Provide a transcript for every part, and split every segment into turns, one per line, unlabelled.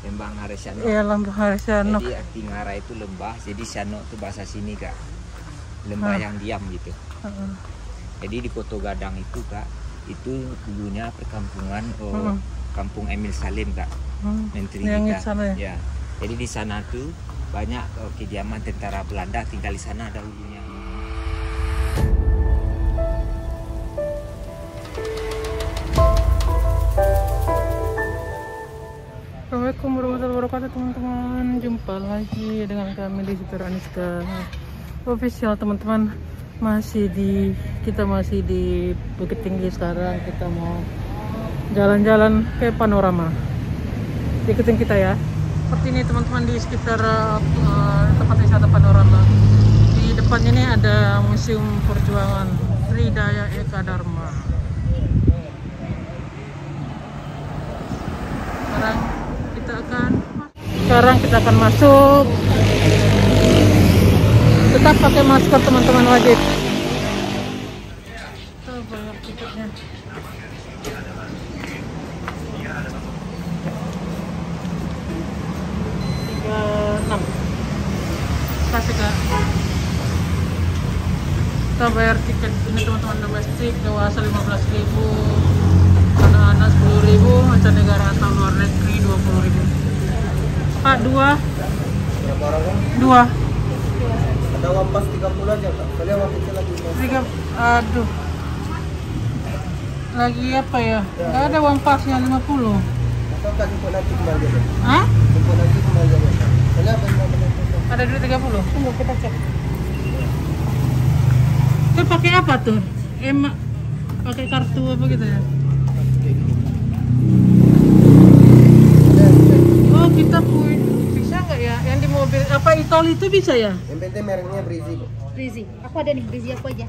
Lembah Ngare Sianok.
Iya, Lembah Ngare Sianok.
Jadi arti Ngara itu lembah, jadi Sianok itu bahasa sini Kak. Lembah yang diam gitu. Jadi di Koto Gadang itu Kak, itu dulunya perkampungan Kampung Emil Salim Kak. Menteri
yang
kita.
sana ya?
Ya. Jadi di sana tuh banyak kediaman tentara Belanda tinggal di sana dahulunya.
Assalamualaikum warahmatullahi wabarakatuh teman-teman. Jumpa lagi dengan kami di Sister Aniska Official teman-teman. Kita masih di Bukit Tinggi. Sekarang kita mau jalan-jalan ke panorama. Ikutin kita ya. Seperti ini teman-teman di sekitar tempat wisata panorama. Di depannya ini ada Museum Perjuangan Sridaya Eka Dharma. Sekarang kita akan masuk. Tetap pakai masker teman-teman, wajib. Kita bayar tiketnya. 36. Kasih Kak. Kita bayar tiket ini teman-teman, domestik dewasa 15.000, anak-anak 10.000, mancanegara atau luar negeri 20.000. Pak, dua.
Berapa orang kan?
Dua.
Ada uang pas 30 aja Kak. Kalian uang kecil lagi.
Aduh. Lagi apa ya? Nggak ada uang pasnya 50.
Atau Kak jemput nanti kembali aja.
Hah?
Jemput nanti kembali aja. Kalian apa yang mau menentukan?
Ada duit 30? Tunggu kita cek. Itu pakai apa tuh? Pakai kartu apa gitu ya? Oh, kita bisa nggak ya? Yang di mobil apa e-tol itu bisa ya?
Yang penting mereknya Brizi kok.
Brizi, aku ada nih Brizi aku aja.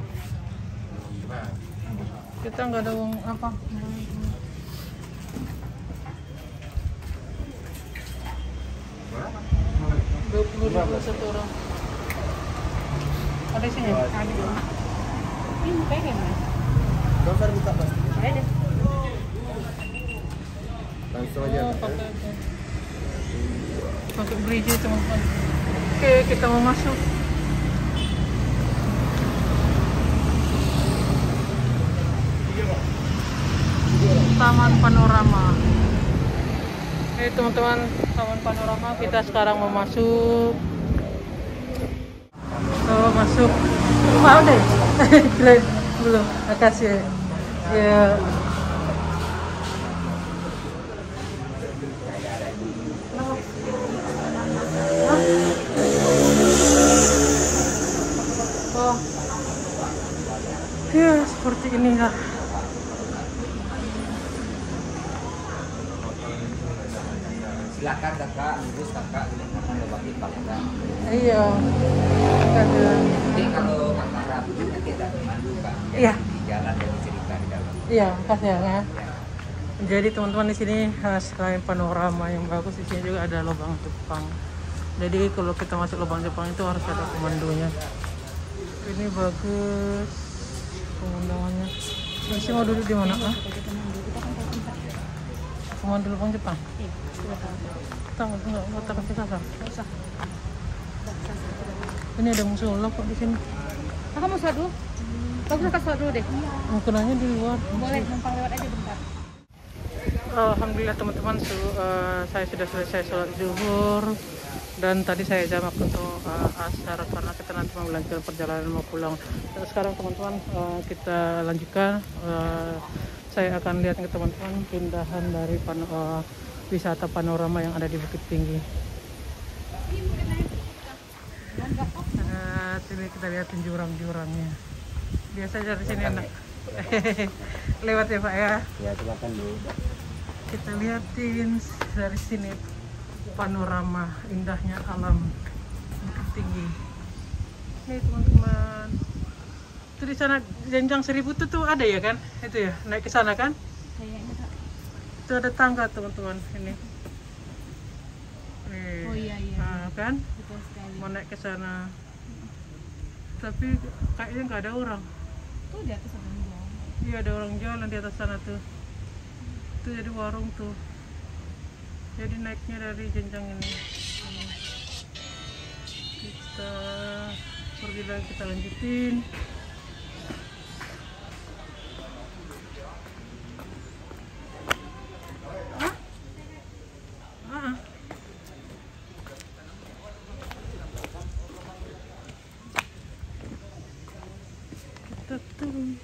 Kita nggak ada uang apa? 20.000 satu orang. Ada sini?
Ada. Ini pengen Mas.
Dokter buka Mas.
Ada.
Langsung aja.
Oh, pakai Brizi teman-teman. Oke, kita mau masuk. Taman Panorama. Oke teman-teman, Taman Panorama, kita sekarang mau masuk. Masuk. Mau deh. Belum. Makasih. Ya. Ya, seperti inilah.
Silakan Kakak, lurus Kakak, silakan bagi Kakak.
Iya.
Jadi kalau Kakak rapi nanti ada pemandu Kak.
Iya.
Di jalan dan cerita di dalam.
Iya, makasih ya. Jadi teman-teman di sini selain panorama yang bagus, di sini juga ada lubang Jepang. Jadi kalau kita masuk lubang Jepang itu harus ada pemandunya. Ini bagus pemandangannya. Masih mau duduk di mana? Pemandu lubang Jepang. Nggak takut kesasar. Ini ada musola kok di sini.
Kakak mau sholat dulu? Bagus kakak sholat dulu deh.
Mungkinnya di luar.
Boleh, numpang lewat aja bentar.
Alhamdulillah teman-teman, saya sudah selesai sholat zuhur dan tadi saya jamak untuk asar karena kita nanti mau melanjutkan perjalanan mau pulang. Dan sekarang teman-teman kita lanjutkan. Saya akan lihat ke teman-teman pindahan dari wisata panorama yang ada di Bukit Tinggi. Sini kita lihatin jurang-jurangnya. Biasanya dari sini enak. Lewat ya Pak ya.
Ya, silakan dulu.
Kita lihatin dari sini panorama indahnya alam Bukit Tinggi. Nih teman-teman. Itu di sana jenjang 1000 tuh ada ya kan? Itu ya, naik ke sana kan?
Kayaknya Kak.
Itu ada tangga teman-teman ini. Nih.
Oh iya.
Nah, kan?
Betul sekali.
Mau naik ke sana. Tapi kayaknya nggak ada orang.
Tuh di atas ada jalan.
Iya, ada orang jalan di atas sana tuh. Itu jadi warung tuh. Jadi naiknya dari jenjang ini. Kita pergi lagi, kita lanjutin. Kita turun.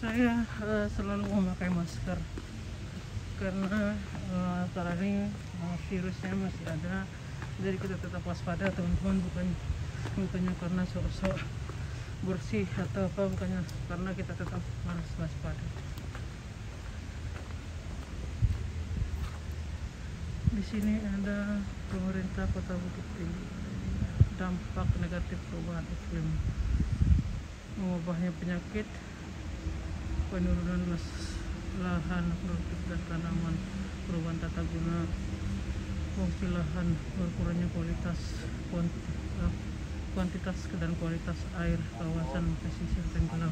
Saya selalu memakai masker karena sekarang ini virusnya masih ada, jadi kita tetap waspada teman-teman, bukannya karena sok-sok bersih atau apa, bukannya, karena kita tetap harus waspada. Di sini ada pemerintah Kota Bukit Tinggi, dampak negatif perubahan iklim, mengubahnya penyakit, penurunan lahan produktif dan tanaman, perubahan tata guna fungsi lahan, berkurangnya kuantitas dan kualitas air kawasan pesisir tenggelam,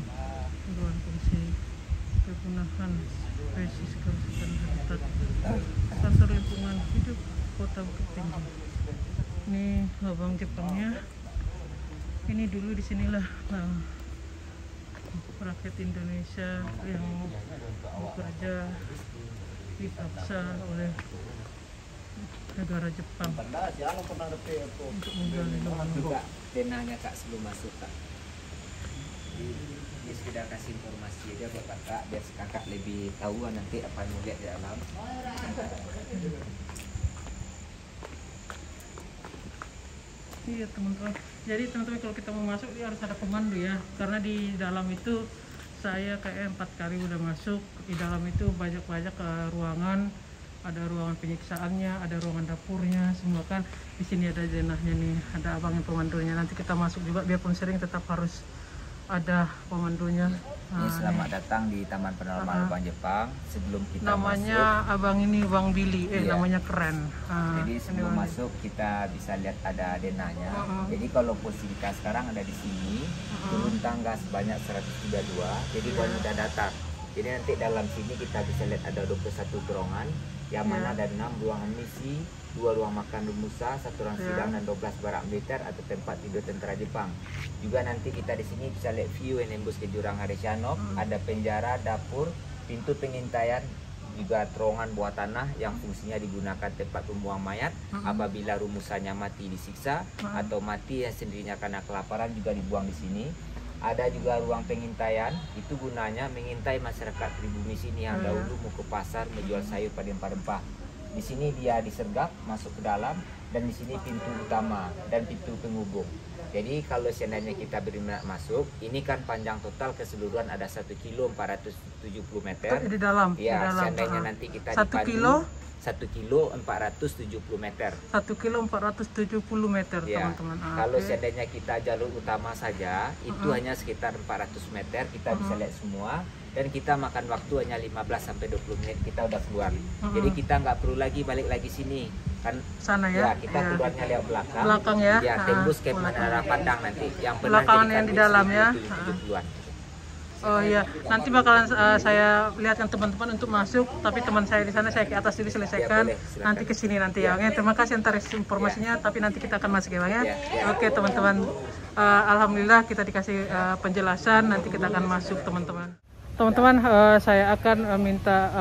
perubahan fungsi kepunahan spesies, kerusakan habitat, faktor lingkungan hidup Kota Bukit Tinggi. Ini lubang Jepangnya. Ini dulu disinilah rakyat Indonesia yang bekerja dipaksa oleh negara Jepang untuk menggali lubang.
Juga denahnya Kak sebelum masuk Kak. Dia sudah kasih informasi aja buat Kakak biar Kakak lebih tahu nanti apa yang lihat di dalam.
Iya teman-teman. Jadi teman-teman kalau kita mau masuk dia harus ada pemandu ya. Karena di dalam itu saya kayak 4 kali udah masuk. Di dalam itu banyak-banyak ruangan. Ada ruangan penyiksaannya, ada ruangan dapurnya, semua kan. Di sini ada jenahnya nih, ada abang yang pemandunya. Nanti kita masuk juga, biarpun sering tetap harus ada pemandunya.
Ini selamat datang di Taman Panorama Lubang Jepang. Sebelum kita
namanya
masuk,
abang ini Bang Billy,
iya.
Namanya keren.
Jadi sebelum masuk kita bisa lihat ada denahnya. Jadi kalau posisi kita sekarang ada di sini, turun tangga sebanyak 132. Jadi kalau udah datar. Jadi nanti dalam sini kita bisa lihat ada 21 gerongan, yang mana ada 6 ruangan misi, 2 ruang makan Rumusa, 1 ruang sidang dan 12 barak militer atau tempat tidur tentara Jepang. Juga nanti kita di sini bisa lihat view yang nembus ke jurang Harishanok, ada penjara, dapur, pintu pengintaian, juga terowongan bawah tanah yang fungsinya digunakan tempat pembuang mayat apabila rumusanya mati disiksa atau mati ya sendirinya karena kelaparan juga dibuang di sini. Ada juga ruang pengintaian, itu gunanya mengintai masyarakat pribumi sini yang dahulu mau ke pasar menjual sayur pada rempah-rempah. Di sini dia disergap masuk ke dalam, dan di sini pintu utama dan pintu penghubung. Jadi kalau seandainya kita berminat masuk, ini kan panjang total keseluruhan ada 1 kilo 470 meter.
Di dalam.
Ya,
di dalam.
seandainya nanti kita
1 kilo
1 kilo 470 meter.
1 kilo 470 meter
Ya,
teman-teman.
kalau seandainya kita jalur utama saja, itu hanya sekitar 400 meter, kita bisa lihat semua. Dan kita makan waktu hanya 15-20 menit, kita udah keluar. Jadi kita nggak perlu lagi balik lagi sini. Kan
sana ya,
kita keluarnya lihat belakang.
Belakang ya.
Ya, tembus ke mana arah pandang nanti. Yang pernah
Belakangan yang di dalam ya.
70-an.
Oh iya, nanti bakalan saya lihatkan teman-teman untuk masuk, tapi teman saya di sana saya ke atas dulu selesaikan.
Ya, boleh,
nanti ke sini nanti ya. Oke, terima kasih antar informasinya, tapi nanti kita akan masuk ya Bang ya. Oke teman-teman, alhamdulillah kita dikasih penjelasan, nanti kita akan masuk teman-teman. Teman-teman, saya akan minta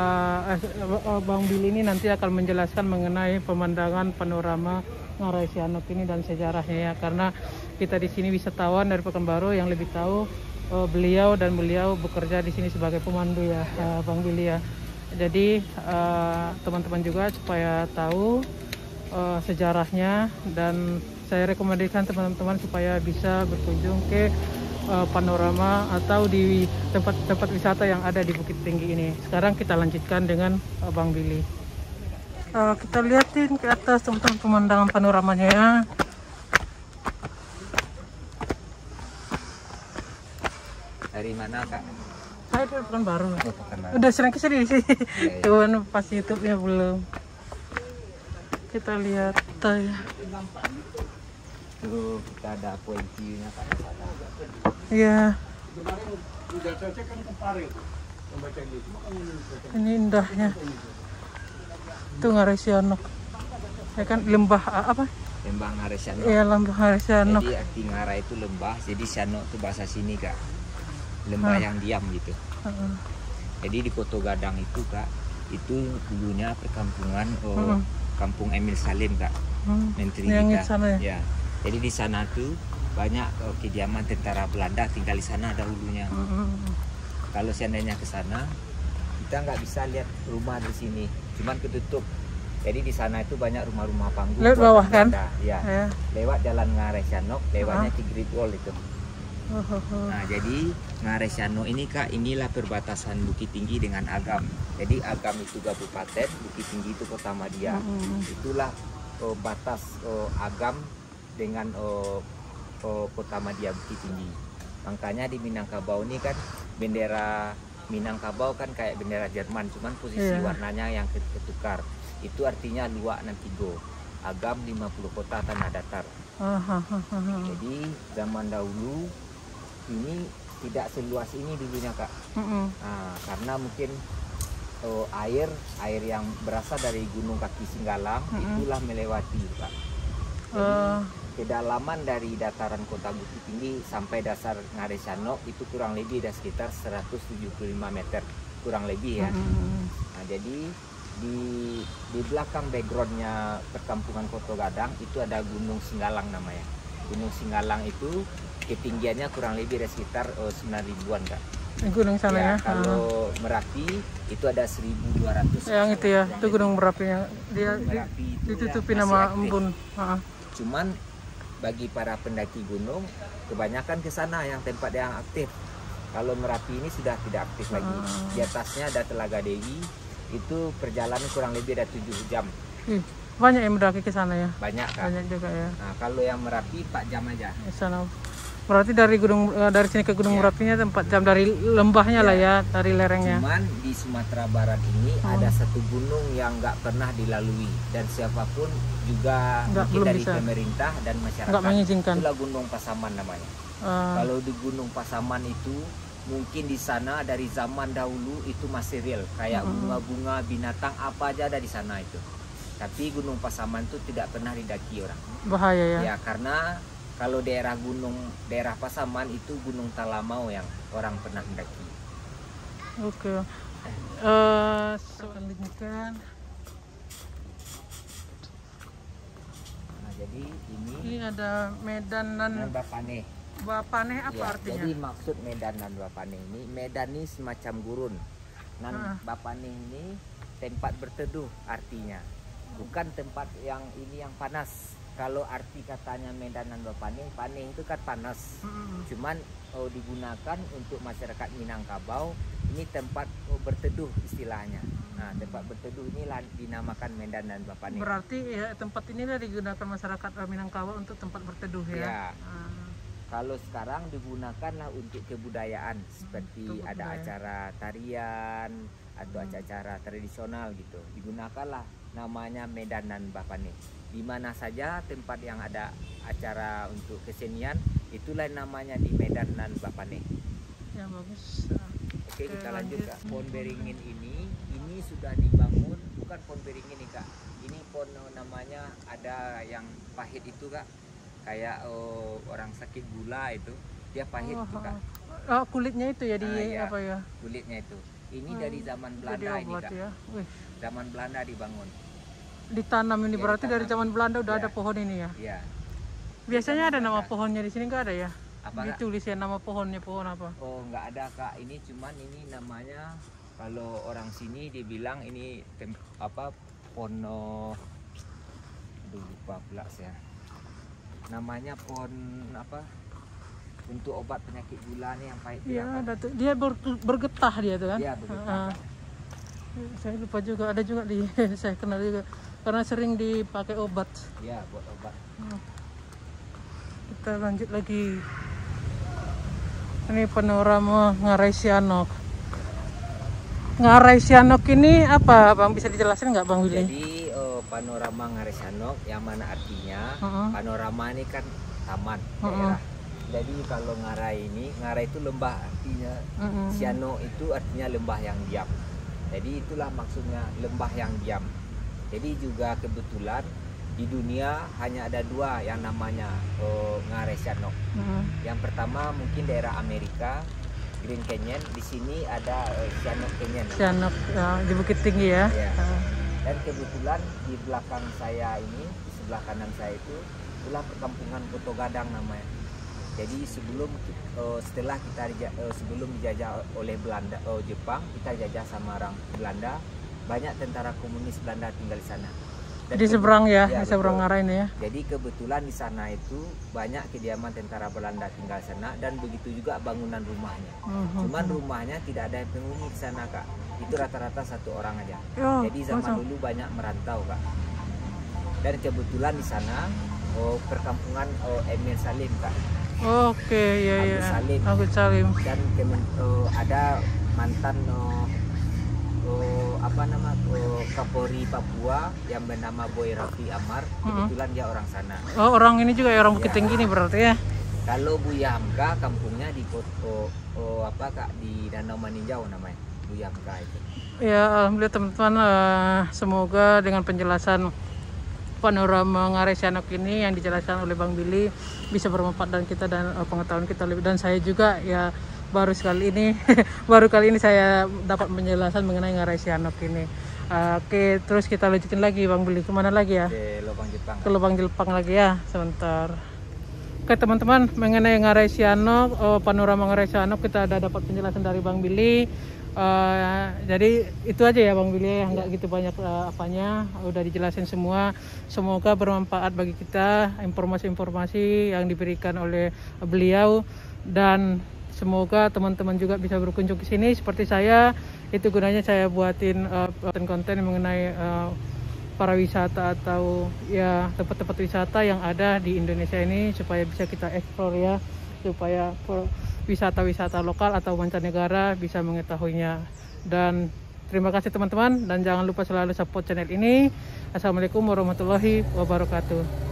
Bang Billy ini nanti akan menjelaskan mengenai pemandangan panorama Harishanok ini dan sejarahnya ya, karena kita di sini wisatawan dari Pekanbaru yang lebih tahu. Beliau bekerja di sini sebagai pemandu ya, Bang Billy ya. Jadi teman-teman juga supaya tahu sejarahnya, dan saya rekomendasikan teman-teman supaya bisa berkunjung ke panorama atau di tempat-tempat wisata yang ada di Bukit Tinggi ini. Sekarang kita lanjutkan dengan Bang Billy. Kita lihatin ke atas teman-teman pemandangan panoramanya ya.
Dari mana Kak?
Saya dari Pekanbaru.
Pekanbaru.
Udah sering kesini sih.
Ya.
Cuman pas YouTube-nya belum. Kita lihat ya.
Tuh kita ada point view-nya Kak.
Iya.
Kemarin udah cocok kan kemarin tuh. Membaca gitu.
Ini indahnya. Itu Ngarai Sianok. Ya kan lembah apa?
Lembah Ngarai Sianok.
Iya, lembah Ngarai Sianok.
Jadi arti Ngarai itu lembah, jadi Sianok itu bahasa sini kak, lembah yang diam gitu. Jadi di Koto Gadang itu kak, itu dulunya perkampungan Kampung Emil Salim kak, menteri
yang
kita.
sana ya?
Ya. Jadi di sana tuh banyak kediaman tentara Belanda tinggal di sana dahulunya. Kalau seandainya ke sana, kita nggak bisa lihat rumah di sini, cuman ketutup. Jadi di sana itu banyak rumah-rumah panggung.
Lewat bawah kan?
Ya.
Ya.
Lewat jalan Ngarai Sianok, lewatnya Tigrit Wall itu. Nah, jadi Ngarai Sianok ini kak, inilah perbatasan Bukit Tinggi dengan Agam. Jadi Agam itu kabupaten, Bukit Tinggi itu kota Madia. Itulah batas Agam dengan kota Madia Bukit Tinggi. Makanya di Minangkabau ini kan bendera Minangkabau kan kayak bendera Jerman, cuman posisi warnanya yang ketukar. Itu artinya Luak Nantigo. Agam 50 kota tanah datar. Jadi zaman dahulu ini tidak seluas ini dulunya kak. Nah, karena mungkin air yang berasal dari Gunung Kaki Singgalang itulah melewati kak. Jadi kedalaman dari dataran kota Bukit Tinggi sampai dasar Ngarai Sianok itu kurang lebih ada sekitar 175 meter kurang lebih ya. Nah, jadi di belakang backgroundnya perkampungan Koto Gadang itu ada Gunung Singgalang namanya. Gunung Singgalang itu ketinggiannya kurang lebih ada sekitar 9.000-an kak.
Gunung sana ya.
Kalau Merapi itu ada 1.200.
Yang itu ya, itu Gunung Merapi yang dia
Merapi itu
ditutupi
yang
nama
masih aktif.
embun.
Cuman bagi para pendaki gunung kebanyakan ke sana yang tempat yang aktif. Kalau Merapi ini sudah tidak aktif lagi. Di atasnya ada Telaga Dewi. Itu perjalanan kurang lebih ada 7 jam.
Banyak yang mendaki ke sana ya.
Banyak kan?
Banyak juga ya.
Nah, kalau yang Merapi 4 jam aja.
Di sana. Berarti dari sini ke Gunung Merapinya 4 jam dari lembahnya lah ya, dari lerengnya.
Cuman di Sumatera Barat ini ada satu gunung yang nggak pernah dilalui dan siapapun juga mungkin dari
bisa.
Pemerintah dan masyarakat.
Nggak mengizinkan.
Itulah Gunung Pasaman namanya. Kalau di Gunung Pasaman itu mungkin di sana dari zaman dahulu itu masih real, kayak bunga-bunga, binatang apa aja ada di sana itu. Tapi Gunung Pasaman itu tidak pernah didaki orang.
Bahaya ya.
Ya karena kalau daerah Pasaman itu Gunung Talamau yang orang pernah mendaki.
Oke. Selanjutnya
Nah, jadi
ini ada Medanan
Bapane.
Bapane apa
Ya,
artinya?
jadi maksud Medan dan Bapane ini, Medan ini semacam gurun. Nan Bapane ini tempat berteduh artinya. Bukan tempat yang ini yang panas. Kalau arti katanya Medan dan Bapane, Pane itu kan panas. Cuman digunakan untuk masyarakat Minangkabau, ini tempat berteduh istilahnya. Nah, tempat berteduh ini dinamakan Medan dan Bapane.
Berarti ya, tempat ini digunakan masyarakat Minangkabau untuk tempat berteduh ya.
Kalau sekarang digunakanlah untuk kebudayaan seperti ada acara tarian atau acara tradisional gitu. Digunakanlah namanya Medan dan Bapane. Di mana saja tempat yang ada acara untuk kesenian itulah namanya di Medan dan Bapane.
Ya bagus.
Oke, kita lanjut kak. Pohon beringin ini sudah dibangun, bukan pohon beringin nih kak. Ini pohon namanya ada yang pahit itu kak. Kayak orang sakit gula itu dia pahit tuh kak.
Kulitnya itu ya apa ya?
Kulitnya itu. Ini dari zaman Belanda ini kak.
Ya.
Zaman Belanda dibangun.
Ditanam ini ya, berarti dari zaman Belanda udah ada pohon ini ya?
Iya.
Biasanya ada nama pohonnya di sini nggak ada ya?
Apa
ditulis ya nama pohonnya, pohon apa?
Oh nggak ada kak. Ini cuman ini namanya kalau orang sini dibilang ini pohon lupa pula saya. Namanya pohon apa untuk obat penyakit gula nih yang pahit.
Iya, ada tuh. Dia bergetah dia tuh kan?
Iya, bergetah.
Saya lupa juga, ada juga di saya kenal juga karena sering dipakai obat.
Iya, buat obat.
Kita lanjut lagi. Ini panorama Ngarai Sianok. Ngarai Sianok ini apa, Bang? Bisa dijelasin nggak, Bang Willy?
Jadi panorama Ngarai Sianok yang mana artinya panorama ini kan taman daerah. Jadi kalau ngarai itu lembah artinya, Siano itu artinya lembah yang diam. Jadi itulah maksudnya lembah yang diam. Jadi juga kebetulan di dunia hanya ada 2 yang namanya ngarai Siano. Yang pertama mungkin daerah Amerika, Green Canyon. Di sini ada Siano Canyon.
Siano di Bukit Tinggi ya.
Ya. Dan kebetulan di belakang saya ini, di sebelah kanan saya itu, itulah perkampungan Koto Gadang namanya. Jadi sebelum dijajah oleh Belanda, Jepang, kita jajah sama orang Belanda, banyak tentara komunis Belanda tinggal di sana. Dan
Di seberang ya,
ya,
di seberang
betul.
ngarai ini ya.
Jadi kebetulan di sana itu banyak kediaman tentara Belanda tinggal di sana, dan begitu juga bangunan rumahnya. Cuman rumahnya tidak ada penghuni di sana, Kak. Itu rata-rata 1 orang aja. Jadi zaman dulu banyak merantau, Kak. Dan kebetulan di sana perkampungan Emil Salim, Kak.
Oke, ya ya. Agus Salim.
Dan ada mantan Kapolri Papua yang bernama Boy Raffi Amar. Kebetulan dia orang sana.
Oh, orang ini juga ya, orang Bukit Tinggi ini berarti ya.
Kalau Buya Hamka kampungnya di di Danau Maninjau namanya, Buya Hamka itu.
Ya, alhamdulillah teman-teman, semoga dengan penjelasan panorama ngarai Sianok ini yang dijelaskan oleh Bang Billy bisa bermanfaat dan kita dan pengetahuan kita lebih, dan saya juga ya baru kali ini saya dapat penjelasan mengenai ngarai Sianok ini. Oke, terus kita lanjutin lagi Bang Billy, kemana lagi ya?
Ke Lubang Jepang.
Ke Lubang Jepang lagi ya, sebentar. Oke teman-teman, mengenai ngarai Sianok, panorama ngarai Sianok kita ada dapat penjelasan dari Bang Billy. Jadi itu aja ya Bang Billy, nggak gitu banyak apanya, udah dijelasin semua. Semoga bermanfaat bagi kita informasi-informasi yang diberikan oleh beliau, dan semoga teman-teman juga bisa berkunjung ke sini seperti saya. Itu gunanya saya buatin konten mengenai para wisata atau ya tempat-tempat wisata yang ada di Indonesia ini, supaya bisa kita eksplor ya, supaya wisata-wisata lokal atau mancanegara bisa mengetahuinya. Dan terima kasih teman-teman, dan jangan lupa selalu support channel ini. Assalamualaikum warahmatullahi wabarakatuh.